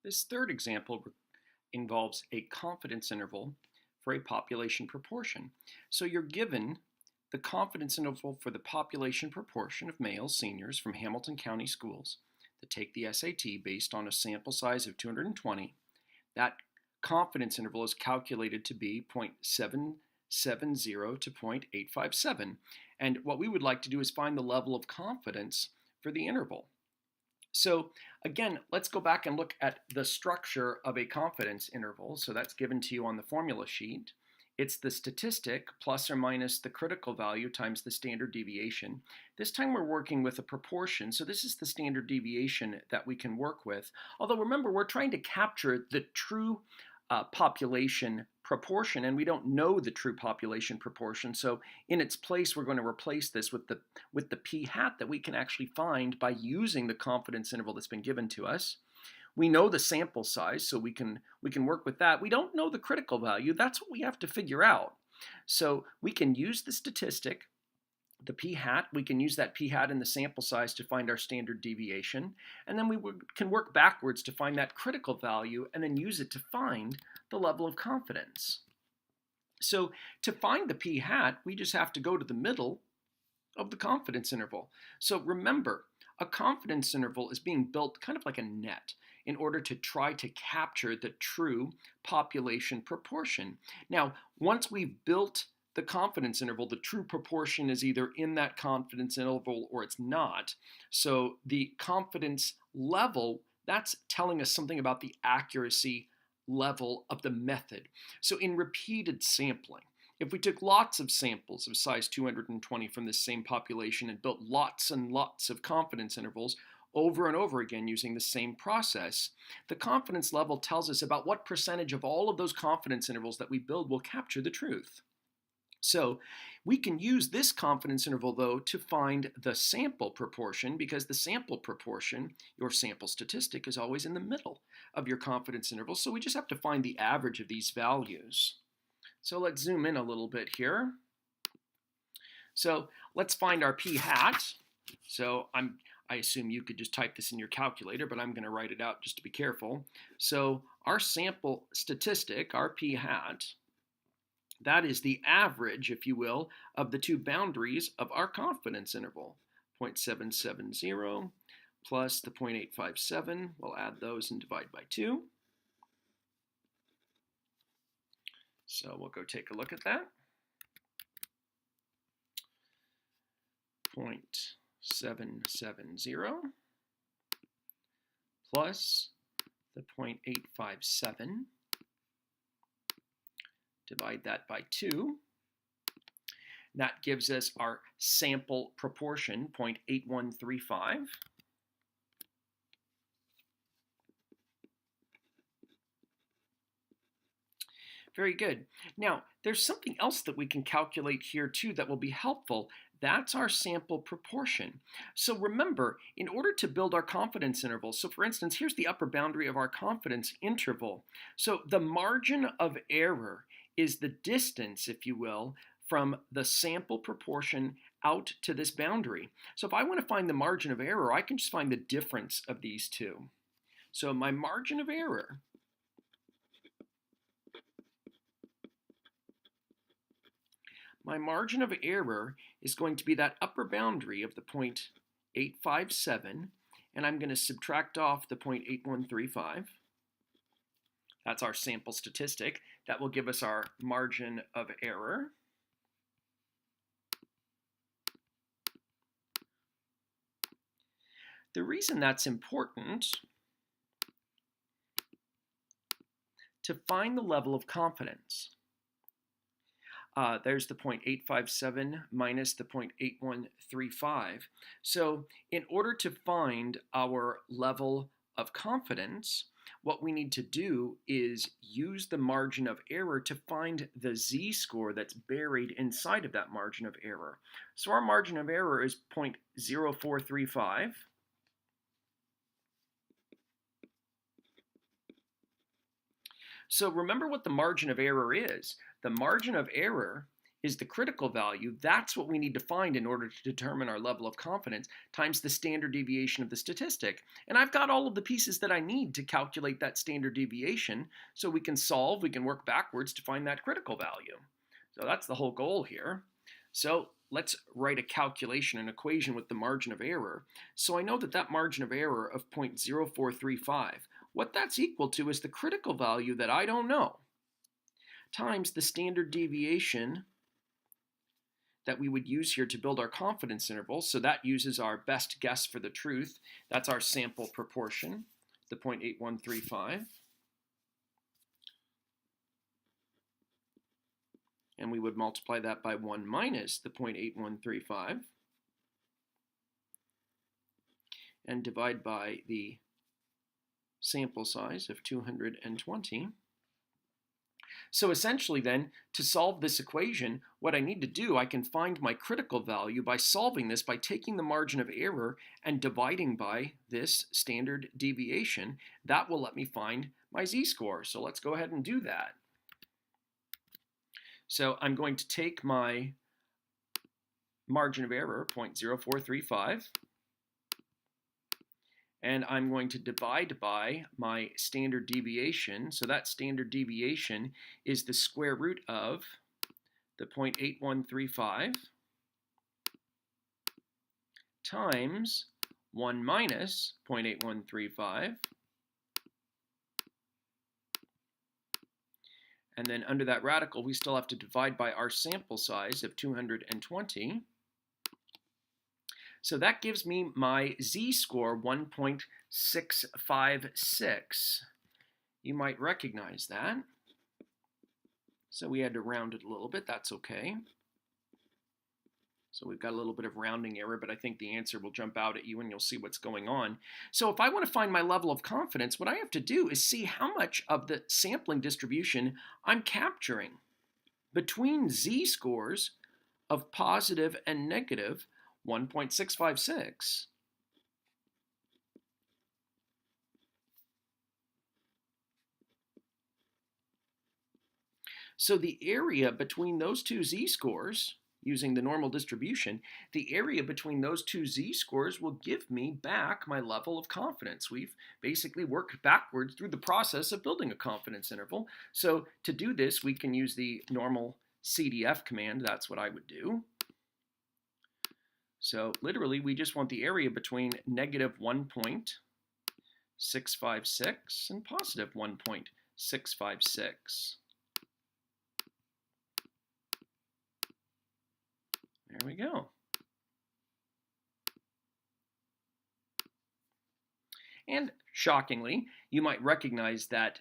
This third example involves a confidence interval for a population proportion. So you're given the confidence interval for the population proportion of male seniors from Hamilton County schools that take the SAT based on a sample size of 220. That confidence interval is calculated to be 0.770 to 0.857. And what we would like to do is find the level of confidence for the interval. So again, let's go back and look at the structure of a confidence interval. So that's given to you on the formula sheet. It's the statistic plus or minus the critical value times the standard deviation. This time we're working with a proportion, so this is the standard deviation that we can work with. Although remember, we're trying to capture the true population proportion, and we don't know the true population proportion. So in its place, we're going to replace this with the p hat that we can actually find by using the confidence interval that's been given to us. We know the sample size, so we can work with that. We don't know the critical value. That's what we have to figure out. So we can use the statistic, the p hat. We can use that p hat in the sample size to find our standard deviation. And then we can work backwards to find that critical value and then use it to find the level of confidence. So to find the p hat, we just have to go to the middle of the confidence interval. So remember, a confidence interval is being built kind of like a net in order to try to capture the true population proportion. Now, once we've built the confidence interval, the true proportion is either in that confidence interval or it's not. So the confidence level, that's telling us something about the accuracy level of the method. So in repeated sampling, if we took lots of samples of size 220 from this same population and built lots and lots of confidence intervals over and over again using the same process, the confidence level tells us about what percentage of all of those confidence intervals that we build will capture the truth. So we can use this confidence interval, though, to find the sample proportion, because the sample proportion, your sample statistic, is always in the middle of your confidence interval. So we just have to find the average of these values. So let's zoom in a little bit here. So let's find our p hat. So I assume you could just type this in your calculator, but I'm going to write it out just to be careful. So our sample statistic, our p hat, that is the average, if you will, of the two boundaries of our confidence interval. 0.770 plus the 0.857. We'll add those and divide by 2. So we'll go take a look at that. 0.770 plus the 0.857. Divide that by 2. That gives us our sample proportion, 0.8135. Very good. Now, there's something else that we can calculate here too that will be helpful. That's our sample proportion. So remember, in order to build our confidence interval, so for instance, here's the upper boundary of our confidence interval. So the margin of error is the distance, if you will, from the sample proportion out to this boundary. So if I want to find the margin of error, I can just find the difference of these two. So my margin of error is going to be that upper boundary of the 0.857, and I'm going to subtract off the 0.8135. That's our sample statistic. That will give us our margin of error. The reason that's important to find the level of confidence. There's the 0.857 minus the 0.8135. So in order to find our level of confidence, what we need to do is use the margin of error to find the z-score that's buried inside of that margin of error. So our margin of error is 0.0435. So remember what the margin of error is. The margin of error is the critical value. That's what we need to find in order to determine our level of confidence, times the standard deviation of the statistic. And I've got all of the pieces that I need to calculate that standard deviation, so we can work backwards to find that critical value. So that's the whole goal here. So let's write a calculation, an equation with the margin of error. So I know that that margin of error of 0.0435, what that's equal to is the critical value that I don't know, times the standard deviation that we would use here to build our confidence interval. So that uses our best guess for the truth. That's our sample proportion, the 0.8135. And we would multiply that by 1 minus the 0.8135 and divide by the sample size of 220. So essentially then, to solve this equation, what I need to do, I can find my critical value by solving this by taking the margin of error and dividing by this standard deviation. That will let me find my z-score. So let's go ahead and do that. So I'm going to take my margin of error, 0.0435, and I'm going to divide by my standard deviation. So that standard deviation is the square root of the 0.8135 times 1 minus 0.8135. And then under that radical, we still have to divide by our sample size of 220. So that gives me my z-score, 1.656. You might recognize that. So we had to round it a little bit. That's okay. So we've got a little bit of rounding error, but I think the answer will jump out at you and you'll see what's going on. So if I want to find my level of confidence, what I have to do is see how much of the sampling distribution I'm capturing between z-scores of positive and negative 1.656. So the area between those two z-scores, using the normal distribution, the area between those two z-scores will give me back my level of confidence. We've basically worked backwards through the process of building a confidence interval. So to do this, we can use the normal CDF command. That's what I would do. So literally, we just want the area between negative 1.656 and positive 1.656. There we go. And shockingly, you might recognize that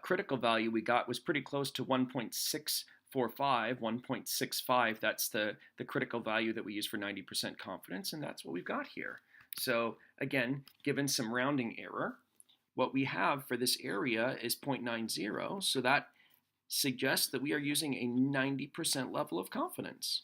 critical value we got was pretty close to 1.645, 1.65. That's the critical value that we use for 90% confidence, and that's what we've got here. So again, given some rounding error, what we have for this area is 0.90, so that suggests that we are using a 90% level of confidence.